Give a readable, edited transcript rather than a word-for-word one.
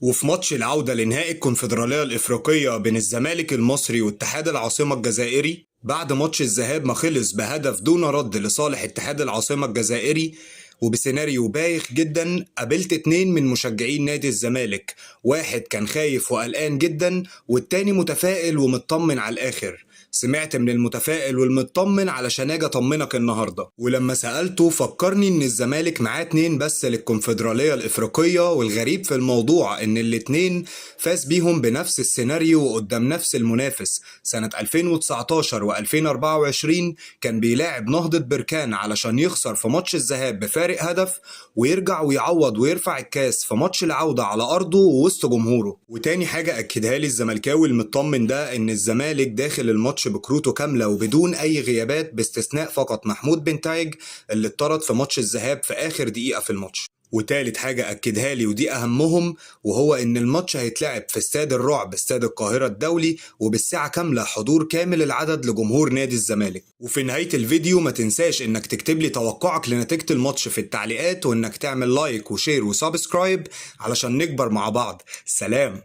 وفي ماتش العودة لنهائي الكونفدرالية الإفريقية بين الزمالك المصري واتحاد العاصمة الجزائري، بعد ماتش الذهاب ما خلص بهدف دون رد لصالح اتحاد العاصمة الجزائري وبسيناريو بايخ جدا، قابلت اتنين من مشجعين نادي الزمالك. واحد كان خايف وقلقان جدا، والتاني متفائل ومطمن على الآخر. سمعت من المتفائل والمطمن علشان اجي اطمنك النهارده، ولما سألته فكرني ان الزمالك معاه اتنين بس للكونفدرالية الافريقية، والغريب في الموضوع ان الاتنين فاز بيهم بنفس السيناريو وقدام نفس المنافس. سنة 2019 و2024 كان بيلاعب نهضة بركان علشان يخسر في ماتش الذهاب بفارق هدف، ويرجع ويعوض ويرفع الكاس في ماتش العودة على أرضه ووسط جمهوره. وتاني حاجة أكدها لي الزملكاوي المطمن ده إن الزمالك داخل الماتش بكروته كاملة وبدون أي غيابات، باستثناء فقط محمود بنتايج اللي اتطرد في ماتش الذهاب في آخر دقيقة في الماتش. وتالت حاجة أكدها لي ودي أهمهم، وهو إن الماتش هيتلعب في استاد الرعب، استاد القاهرة الدولي، وبالساعة كاملة حضور كامل العدد لجمهور نادي الزمالك. وفي نهاية الفيديو ما تنساش إنك تكتب لي توقعك لنتيجة الماتش في التعليقات، وإنك تعمل لايك وشير وسابسكرايب علشان نكبر مع بعض. سلام.